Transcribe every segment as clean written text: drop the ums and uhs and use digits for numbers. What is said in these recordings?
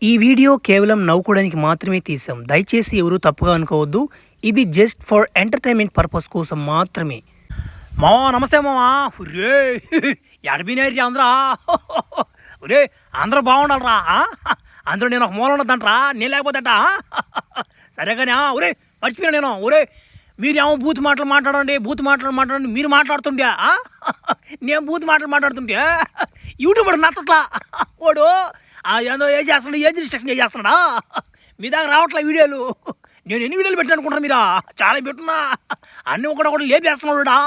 ఈ వీడియో కేవలం నవ్వుకోవడానికి మాత్రమే తీసాం. దయచేసి ఎవరు తప్పుగా అనుకోవద్దు. ఇది జస్ట్ ఫర్ ఎంటర్టైన్మెంట్ పర్పస్ కోసం మాత్రమే. మావా నమస్తే మావా. రే ఎడబినేరి అందరా ఒరే అందరూ బాగుండాలరా. అందరూ నేను ఒక మూల ఉండద్దంటరా, నేను లేకపోతేట. సరే కానీ ఒరే మర్చిపోయాను నేను. ఒరే మీరేమో బూత్ మాటలు మాట్లాడండి, బూత్ మాటలు మాట్లాడండి మీరు మాట్లాడుతుంటే నేను బూత్ మాటలు మాట్లాడుతుంటే యూట్యూబర్ నచ్చట్లా. వాడు ఏదో ఏం చేస్తున్నాడు, ఏజ్ రిస్ట్రిక్షన్ చేస్తున్నాడా, మీ దగ్గర రావట్లే వీడియోలు. నేను ఎన్ని వీడియోలు పెట్టాను అనుకుంటాను మీరా? చాలా పెట్టున్నా, అన్నీ ఒకటి లేపేస్తున్నాడా.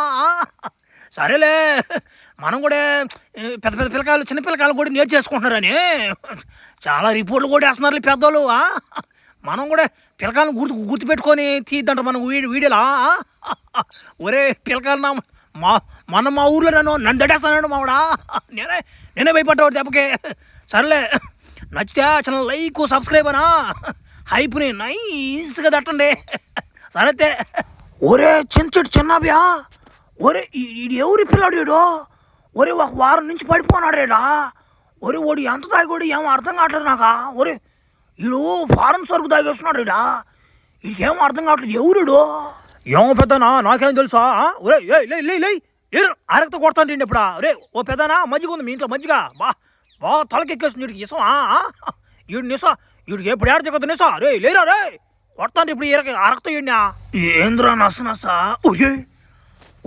సరేలే మనం కూడా పెద్ద పెద్ద పిల్లకాయలు చిన్న పిల్లకాయలు కూడా నేర్చేసుకుంటున్నారని చాలా రిపోర్ట్లు కూడా వేస్తున్నారు పెద్దోళ్ళు. మనం కూడా పిల్లకాయలను గుర్తుపెట్టుకొని తీద్దంట మనం వీడియోలా. ఒరే పిల్లకాయలు మా ఊర్లో నన్ను దడేస్తాను మావాడా. నేనే భయపడ్డాడు దెబ్బకి. సరేలే నచ్చితే చిన్న లైక్ సబ్స్క్రైబ్ అనా హైప్ని నైస్గా తట్టండి. సరైతే ఒరే చిన్నబ్యా, ఒరే ఇది ఎవరి పిల్లాడు వీడు? ఒరే ఒక వారం నుంచి పడిపోనాడు రేడా. ఒరే వాడు ఎంత తాగిపోడు ఏమో అర్థం కావట్లేదు నాకా. ఒరే వీడు ఫారెన్ సరుకు తాగేస్తున్నాడు రీడా, వీడికి ఏమో అర్థం కావట్లేదు. ఎవరుడు ఏమో పెద్దనా నాకేం తెలుసా? ఒరే లే అరగతో కొడతాను తిండి ఇప్పుడా. ఒరే ఓ పెద్దనా మజ్జిగ ఉంది మీ ఇంట్లో, మజ్జిగ బాగా తలకెక్కేస్తుంది వీడికి. ఇసమా వీడు నిసా, వీడికి ఎప్పుడు ఏడ చెక్కదు నిసా. రే లేరా రే కొడతాను ఇప్పుడు అరగతో వీడినా. ఏంద్రా నస.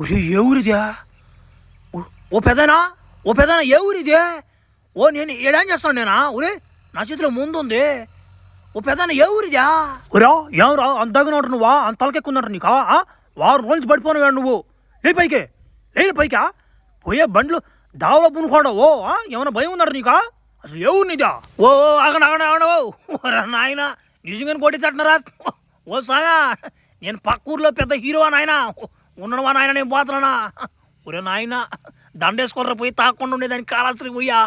ఒరే ఏ ఊరిదే? ఓ పెదనా ఏ ఊరిదే? ఓ నేను ఏడేం చేస్తాను నేనా? ఒరే నా చేతిలో ముందు ఉంది. ఓ పెదనా ఏ ఊరిదా? ఒరా ఏమరా అంత తగినట్టు నువ్వా? అంత తలకెక్కుందంట నీకా? వారు రోజు పడిపోను నువ్వు. లే పైకా పోయే బండ్లు దావలో పునుకోడవు. ఏమైనా భయం ఉందట నీకా? అసలు ఏ ఊరు నీదా? ఓ ఆగండి నాయన నిజంగానే కొట్టించట్నరా. ఓ సాగా నేను పక్క ఊర్లో పెద్ద హీరోవా నాయన ఉన్నవా నాయన, నేను పోతున్నానా? ఒరే నాయన దండేసుకోర్ర పోయి తాకుండా ఉండేదానికి కాలాస్త్రికి పోయా.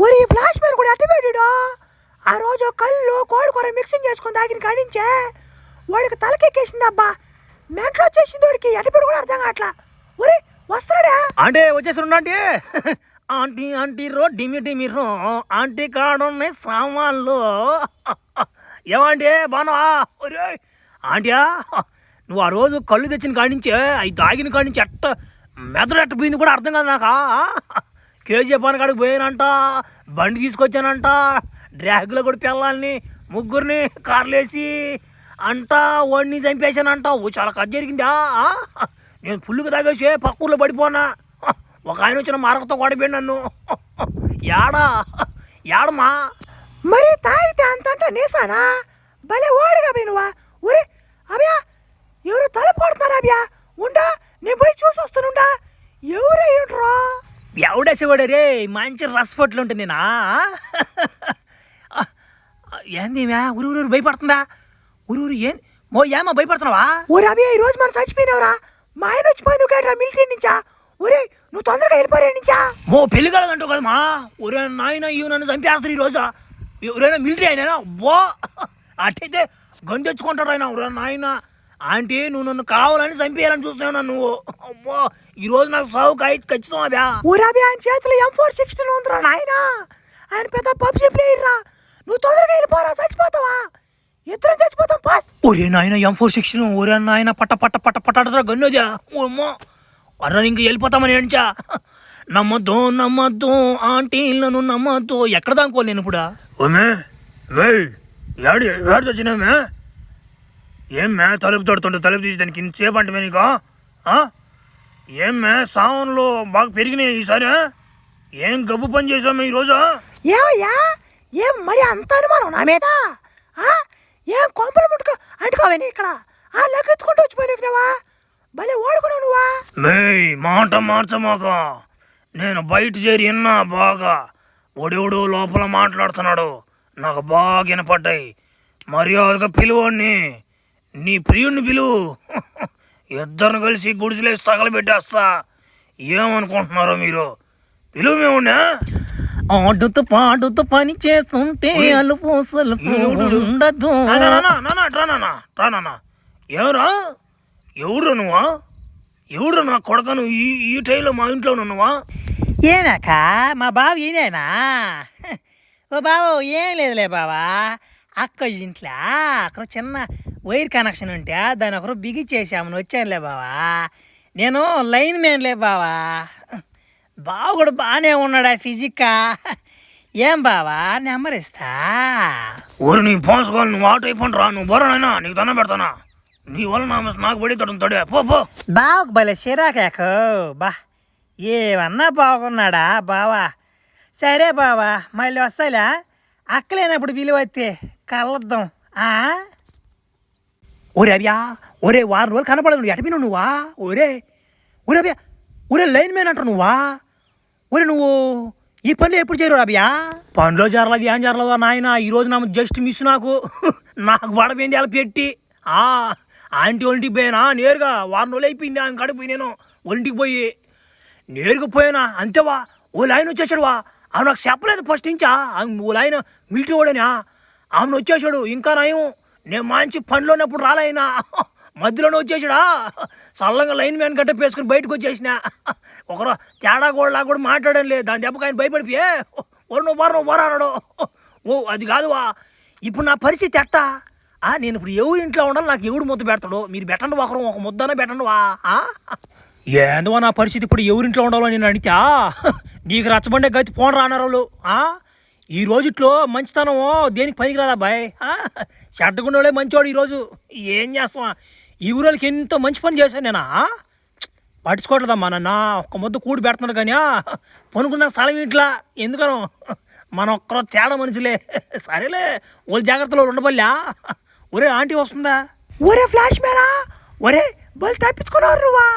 ఒరే ఫ్లాష్ మ్యాన్ కూడా అట్టబెట్టాడు. ఆ రోజు కళ్ళు కోడికూర మిక్సింగ్ చేసుకొని తాగిన కాడించే వాడికి తలకెక్కేసింది అబ్బా. మెంట్లో వచ్చేసింది వాడికి. అట్టబెట్టు కూడా అర్థం కావట్లా. ఒరే వస్తున్నాడా అంటే వచ్చేసి అంటే ఆంటీ రో డిమి రో ఆంటీ కాడున్నాయి సామాన్లు. ఏమంటే బాగున్నావా? ఒరే ఆంటీయా నువ్వు ఆ రోజు కళ్ళు తెచ్చిన కాడించే అవి తాగిన కాడించి ఎట్ట మెదడు ఎట్ట పోయింది కూడా అర్థం కాదు నాకా. కేజీ పనకాడికి పోయానంట, బండి తీసుకొచ్చానంట, డ్రాగ్లో కూడా పిల్లల్ని ముగ్గురిని కార్లేసి అంట వాడిని చంపేశానంట. ఓ చాలా కథ జరిగిందా. నేను ఫుల్గా తాగేసి పక్కూర్లో పడిపోనా. ఒక ఆయన వచ్చిన మరకతో కొడబోయాడు నన్ను. ఏడమా మరి తాగితే అంతంట నేసానా? భలే ఓడిగా పోయినవా? ఒరే అభ్యా ఎవరు తలుపు కొడుతున్నారు అభ్యా? ఉండా నేను పోయి చూసి వస్తానుండా. ఎవరే ఏంట్రా? ఎవడేసేవాడు రే మంచి రసపట్లు ఉంటుంది నేనా. ఏంది ఊరు భయపడుతుందా? ఊరు ఏమో భయపడుతున్నావా? ఒరే అభ్యా ఈ రోజు మనం చచ్చిపోయినావురా. మా ఆయన వచ్చిపోయి నువ్వు కేట్రా మిలిటరీ నుంచా? ఒరే నువ్వు తొందరగా వెళ్ళిపోరే నుంచా. పెళ్లి కలదంటావు కదమ్మా. ఒరే నాయన ఇవి నన్ను చంపేస్తారు ఈరోజు. ఎవరైనా మిలిటరీ అయినా బో అట్టయితే గన్ తెచ్చుకుంటాడు ఆయన. ఒరే నాయన ఆంటీ నువ్వు నన్ను కావాలని చంపేయాలని చూస్తున్నావు నువ్వు. అబ్బో ఈరోజు నాకు సాగు ఖచ్చితం అభ్యా. ఒరే అభ్యా ఆయన చేతిలో M416 ఉందిరా నాయన. ఆయన పెద్ద పబ్జీ ప్లేయర్ రా. నువ్వు తొందరగా వెళ్ళిపోరా, చచ్చిపోతావా? ఇద్దరం చచ్చిపోతాం పాస్. ఒరే నాయన M416. ఒరే నాయన పట్ట గన్నోదా. ఓమ్మో అన్న ఇంక వెళ్ళిపోతామని ఏంచా. నమ్మద్దు ఆంటీలను నమ్మద్దు. ఎక్కడ దానుకో నేను ఇప్పుడు. ఓమే ఏడు వచ్చినామే. ఏమ్మే తలుపు తోడుతుంటే తలుపు తీసి దానికి ఇంతసేపు అంటే నీకు ఏమ్మే సావన్లో బాగా పెరిగినాయి ఈసారి. ఏం గబ్బు పని చేసామే ఈరోజు. ఏమయ్యా ఏం మరి అంత అనుమానం నా మీద? ఏం కొంపలు ముట్టుకో అంటుకోవని ఇక్కడ లగ్గెత్తుకుంటూ వచ్చిపోయినావా? భలే ఓడుకున్నావు నువ్వా. మాట మార్చమాక. నేను బయట చేరి విన్నా బాగా. ఒడెవడు లోపల మాట్లాడుతున్నాడు నాకు బాగా వినపడ్డాయి. మర్యాదగా పిలువాడిని, నీ ప్రియుడిని పిలువు. ఇద్దరిని కలిసి గుడిసెలేసి తగలబెట్టేస్తా. ఏమనుకుంటున్నారో మీరు? పిలువు మేమున్నా. ఆడుతూ పాడుతూ పని చేస్తుంటే అలుపు ఉండదు. రానా ఎవరు నువ్వా? ఎవరు నా కొడకను ఈ టైంలో మా ఇంట్లో నువ్వా? ఏనాక మా బావ ఈయనేనా? ఓ బావు ఏం లేదులే బావా, అక్క ఇంట్లో అక్కడ చిన్న వైర్ కనెక్షన్ ఉంటే దాన్ని ఒకరు బిగిచ్చేసామని వచ్చానులే బావా. నేను లైన్ మ్యాన్లే బావా. బావు కూడా బాగానే ఉన్నాడా ఫిజిక్కా? ఏం బావా నెంబర్ ఇస్తా? ఊరు నీ పోసుకోవాలి, నువ్వు ఆటో అయిపోండి రా, నువ్వు బోరానైనా నీకు దండం పెడతానా, నీ వల్ల నాకు పడి తడే పో పో. బావుకు భలే చిరాకాకు బా, ఏమన్నా బాగున్నాడా బావా? సరే బావా మళ్ళీ వస్తాలే, అక్కలేనప్పుడు విలువైతే కలద్దాం. ఒరే అవ్యా, ఒరే వారం రోజులు కనపడదు, నువ్వు ఎటపినా నువ్వా? ఒరే ఒరే అవ్యా, ఒరే లైన్ మ్యాన్ అంటావు నువ్వా? ఒరే నువ్వు ఈ పనులు ఎప్పుడు చేయరు అభ్యా? పనిలో జరలేదు ఏం జరలేదా నాయన, ఈరోజు నా జస్ట్ మిస్ నాకు నాకు పడపోయింది అలా పెట్టి ఆంటీ ఒంటికి పోయినా నేరుగా వారం రోజులు అయిపోయింది, ఆయన కడిపోయి నేను ఒంటికి పోయి నేరుగా పోయినా అంతేవా. ఓ లైన్ వచ్చేసాడువా, ఆమె నాకు చెప్పలేదు ఫస్ట్ నుంచా, ఓ లైన్ మిలిటరీ వాడేనా, ఆమెను వచ్చేసాడు. ఇంకా నయం నేను మంచి పనిలో ఉన్నప్పుడు రాలైనా మధ్యలోనే వచ్చేసాడా, చల్లంగా లైన్ మ్యాన్ గట్ట పేసుకుని బయటకు వచ్చేసిన. ఒకరు తేడా కూడా కూడా మాట్లాడడం లేదు, దాని దెబ్బకి ఆయన భయపడిపోయే నువ్వు బోరా అన్నాడు. ఓ అది కాదువా, ఇప్పుడు నా పరిస్థితి ఎట్టా? నేను ఇప్పుడు ఎవరి ఇంట్లో ఉండాలి, నాకు ఎవడు ముద్ద పెడతాడు? మీరు పెట్టండి, ఒకరు ఒక ముద్దనే పెట్టండి వా. ఏందో నా పరిస్థితి ఇప్పుడు ఎవరింట్లో ఉండాలో నేను అడిగితే నీకు రచ్చబండే గతి పోను రాన్నారు వాళ్ళు. ఈ రోజుట్లో మంచితనం దేనికి పనికిరాదా బాయ్? చెడ్డగుండోళ్ళే మంచివాడు ఈరోజు. ఏం చేస్తావా, ఈ ఊరోళ్ళకి ఎంతో మంచి పని చేశాను నేను. పట్టించుకోవట్లేదమ్మా నన్ను, ఒక్క ముద్ద కూడి పెడుతున్నారు కానీ పనుకున్న స్థలం ఇంట్లో ఎందుకనో మన ఒక్కరో తేడా మనుషులే. సరేలే వాళ్ళు జాగ్రత్తలో ఉండబల్లా. ఒరే ఆంటీ వస్తుందా? ఒరే ఫ్లాష్ మ్యానా, ఒరే బలి తప్పించుకున్నారు నువ్వా?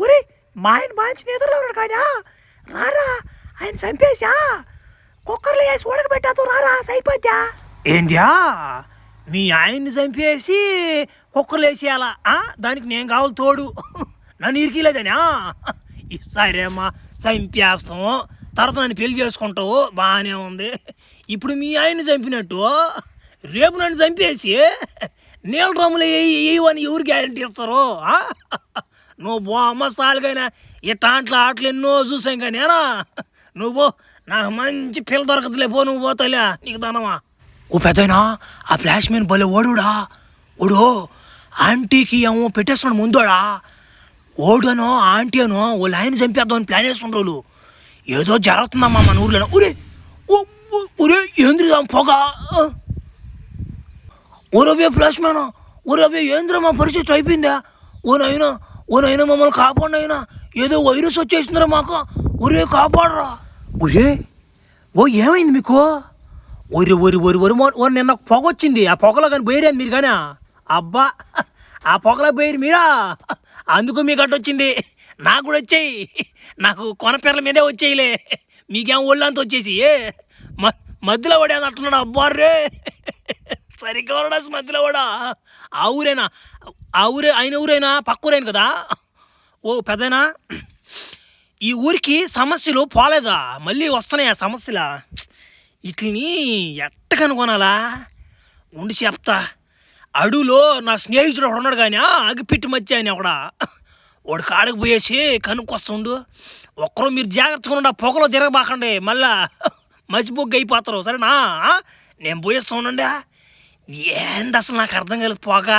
ఒరే మా ఆయన బాంచి నిద్రలో ఉన్నాడు కానీ రారా, ఆయన చంపేసా కుక్కర్లో వేసి ఉడకబెట్టాతో రారా సైపోద్యా. ఏంటా మీ ఆయన్ని చంపేసి కుక్కర్లు వేసేయాలా? దానికి నేను కావాలి తోడు, నన్ను ఇరికిలేదనా? సరేమ్మా చంపేస్తాము, తర్వాత నన్ను పెళ్లి చేసుకుంటావు, బాగానే ఉంది. ఇప్పుడు మీ ఆయన్ని చంపినట్టు రేపు నన్ను చంపేసి నీళ్ళ డ్రమ్ములు వేయవని ఎవరు గ్యారంటీ ఇస్తారు? నువ్వు బొమ్మ సాలుగైనా ఇట్లాంట్లో ఆటలు ఎన్నో చూసాం కానీ నువ్వు నాకు మంచి పిల్ల దొరకదులే, పో నువ్వు పోతాలే, నీకు దానమా. ఓ పెద్దయినా ఆ ఫ్లాష్ మ్యాన్ భలే ఓడుడా, ఓడు ఆంటీకి ఏమో పెట్టేస్తున్నాడు ముందోడా. ఓడనో ఆంటీ అనో వాళ్ళు ఆయన చంపేద్దామని ప్లాన్ వేస్తున్నారు వాళ్ళు. ఏదో జరుగుతుందమ్మా మన ఊర్లో. ఒరే ఒరే ఏంద్ర పొగ, ఓరవే ఫ్లాష్ మ్యాన్, ఓరవే ఏంద్ర మా పరిస్థితి అయిపోయిందా? ఓనైనా మమ్మల్ని కాపాడు అయినా, ఏదో వైరస్ వచ్చేసిందిరా మాకు, ఒరే కాపాడరా. ఒరే ఏమైంది మీకు? ఒరి ఒరి ఒరి ఒరి ఒరి నిన్న పొగ వచ్చింది, ఆ పొగలో కానీ పోయారు మీరు కానీ. అబ్బా ఆ పొగలో పోయారు మీరా, అందుకు మీకు అడ్డొచ్చింది. నాకు కూడా వచ్చాయి, నాకు కొనపెర్ల మీదే వచ్చేయిలే, మీకేం ఒళ్ళంతా వచ్చేసి మధ్యలో వాడే అంటున్నాడు. అబ్బా రే సరిగ్గా వాడా మధ్యలో వాడా. ఆ ఊరేనా? ఆ ఊరే ఆయన ఊరైనా పక్క ఊరైన కదా. ఓ పెద్దనా, ఈ ఊరికి సమస్యలు పోలేదా? మళ్ళీ వస్తున్నాయి ఆ సమస్యలు. వీటిని ఎట్ట కనుగొనాలా ఉండి చెప్తా. అడవులో నా స్నేహితుడు ఒకడు ఉన్నాడు కానీ అగిపెట్టి మధ్య ఆయన ఒకడా, వాడు కాడకు పోయేసి కనుక్కొస్తుండు. ఒక్కరూ మీరు జాగ్రత్తగా ఉండి ఆ పొగలో తిరగబాకండి, మళ్ళా మసిబొగ్గు అయిపోతారు సరేనా? నేను పోయేస్తూ ఉండండి. ఏంది అసలు నాకు అర్థం కాలేదు పొగ.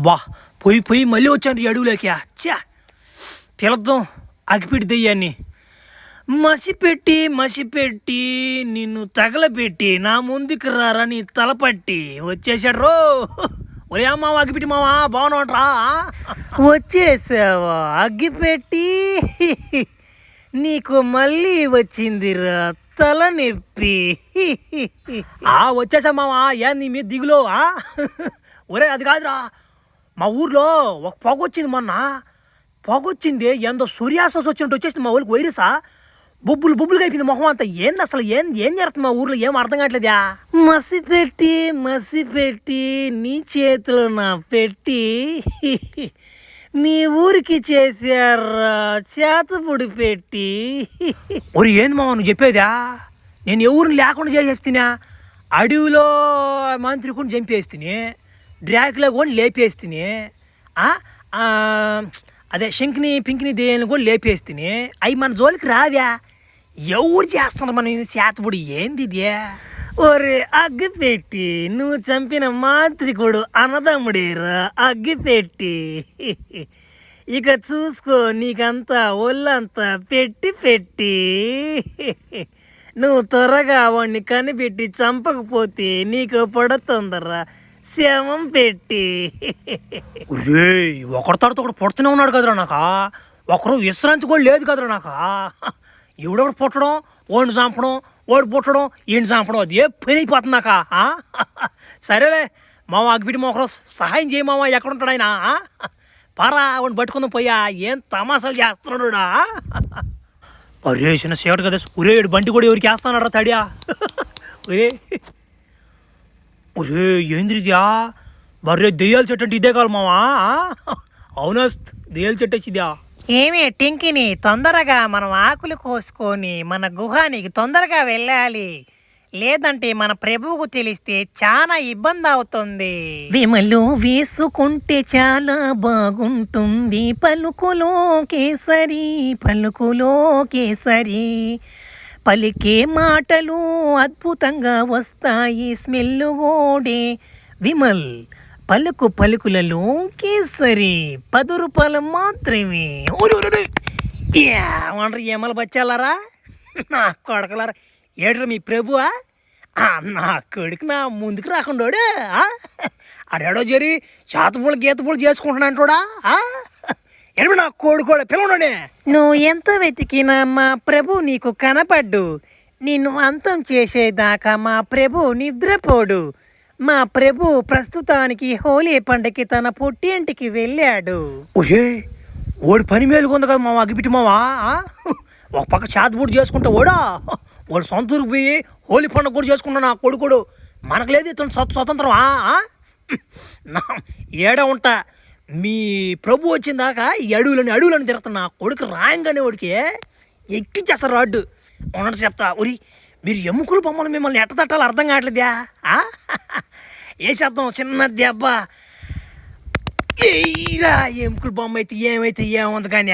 బా పోయి మళ్ళీ వచ్చాను ఈ అడవులోకి. చా పిలుద్దాం అగిపెట్టి దెయ్యాన్ని. మసిపెట్టి నిన్ను తగలపెట్టి నా ముందుకు రారా నీ తలపట్టి వచ్చేసాడు రో. ఒరే అమ్మా అగ్గిపెట్టి మావా బాగున్నావంటరా? వచ్చేసావా అగ్గిపెట్టి? నీకు మళ్ళీ వచ్చిందిరా తలనొప్పి. వచ్చేసా మావా, ఏ నీ మీద దిగులో? ఒరే అది కాదురా, మా ఊర్లో ఒక పొగ వచ్చింది మొన్న. పొగ వచ్చింది ఎంతో సూర్యాసస్ వచ్చినట్టు వచ్చేసింది మా ఊరికి. వైరసా బొబ్బులుగా అయిపోయింది మొహం అంతా. ఏంది అసలు ఏం జరుగుతుంది మా ఊర్లో, ఏం అర్థం కావట్లేదా? మసిపెట్టి నీ చేతిలో నా పెట్టి నీ ఊరికి చేశారా చేతపుడి పెట్టి. ఒరి ఏంది మామ నువ్వు చెప్పేదా? నేను ఎవరిని లేకుండా చేసేస్తున్నా. అడవిలో మంత్రికుని చంపేస్తుని, డ్రాకులో కూడా లేపేస్తుని, అదే శంకిని పింకిని దేని కూడా లేపేస్తుని. అవి మన జోలికి రావ్యా. ఎవరు చేస్తున్నారు మనం ఇది చేతబడి ఏంది ఇదే? ఒరే అగ్గిపెట్టి, నువ్వు చంపిన మాంత్రికుడు అన్నదమ్ముడేరా అగ్గిపెట్టి. ఇక చూసుకో, నీకంతా ఒళ్ళంతా పెట్టి పెట్టి. నువ్వు త్వరగా వాడిని కనిపెట్టి చంపకపోతే నీకు పడుతుందరా శవం పెట్టి. రే, ఒకరి తర్వాత ఒకటి పుడుతూనే ఉన్నాడు కదరా నాకా. ఒకరు విశ్రాంతి కూడా లేదు కదరా నాకా. ఎవడొకటి పుట్టడం, ఓడిని చంపడం, ఓడి పుట్టడం, ఈయన చంపడం, అది ఏ పని అయిపోతుంది నాకా. సరేలే మామ, అగ్గిపెట్టి ఒకరు సహాయం చేయి మామ. ఎక్కడుంటాడు ఆయన? పారా వాడిని పట్టుకుందాం పోయా. ఏం తమాసాలు చేస్తున్నాడు. అరే చిన్న సేవడు కదా. ఒరే బండి కూడా ఎవరికి వేస్తానరా తడియా. ఒరే ఒరే ఏంద్రిద్యా? బర్రే దెయ్యాల చెట్టు అంటే ఇదే కాదు మావా. అవునా, దెయ్యాల చెట్టు వచ్చిద్యా. ఏమి టింకిని, తొందరగా మనం ఆకులు కోసుకొని మన గుహానికి తొందరగా వెళ్ళాలి. లేదంటే మన ప్రభువుకు తెలిస్తే చాలా ఇబ్బంది అవుతుంది. విమలు వేసుకుంటే చాలా బాగుంటుంది. పలుకులో కేసరి, పలుకులో కేసరి. పలికే మాటలు అద్భుతంగా వస్తాయి. స్మెల్ ఓడే విమల్. పలుకు పలుకులలో కేసరి 10 రూపాయలు మాత్రమే. ఏమంటారు ఏమల బచ్చాలారా, నా కొడకలారా? ఏడ్రా మీ ప్రభువా? నా కొడుకు నా ముందుకు రాకుండాడు. అడేడో జరి చేతపూలు గీతపూలు చేసుకుంటున్నాంటోడా. ఎడవి నా కోడుకోడు పిల్లడే. నువ్వు ఎంత వెతికినా మా ప్రభు నీకు కనపడ్డు. నిన్ను అంతం చేసేదాకా మా ప్రభు నిద్రపోడు. మా ప్రభు ప్రస్తుతానికి హోలీ పండగకి తన పుట్టింటికి వెళ్ళాడు. ఓహే, ఓడి పని మేలుకుంది కదా మామ అగ్గిపెట్టి మావా. ఒక పక్క చేతపూడి చేసుకుంటే ఓడా వాడు సొంత ఊరికి పోయి హోలీ పండుగ కూడా చేసుకుంటా నా కొడుకుడు. మనకు లేదు ఇతను స్వతంత్రం. ఏడ ఉంటా మీ ప్రభు వచ్చిందాకా ఈ అడవులని తిరుగుతున్నా కొడుకు రాయంగానే వాడికి ఎక్కిచ్చేస్తారు రాడ్డు. ఉన్నట్టు చెప్తా. ఉరి మీరు ఎముకలు బొమ్మలు మిమ్మల్ని ఎట్ట తట్టాలో అర్థం కావట్లేదా? ఏ చేద్దాం చిన్న దెబ్బ. ఎముకలు బొమ్మ అయితే ఏమైతే ఏముంది కానీ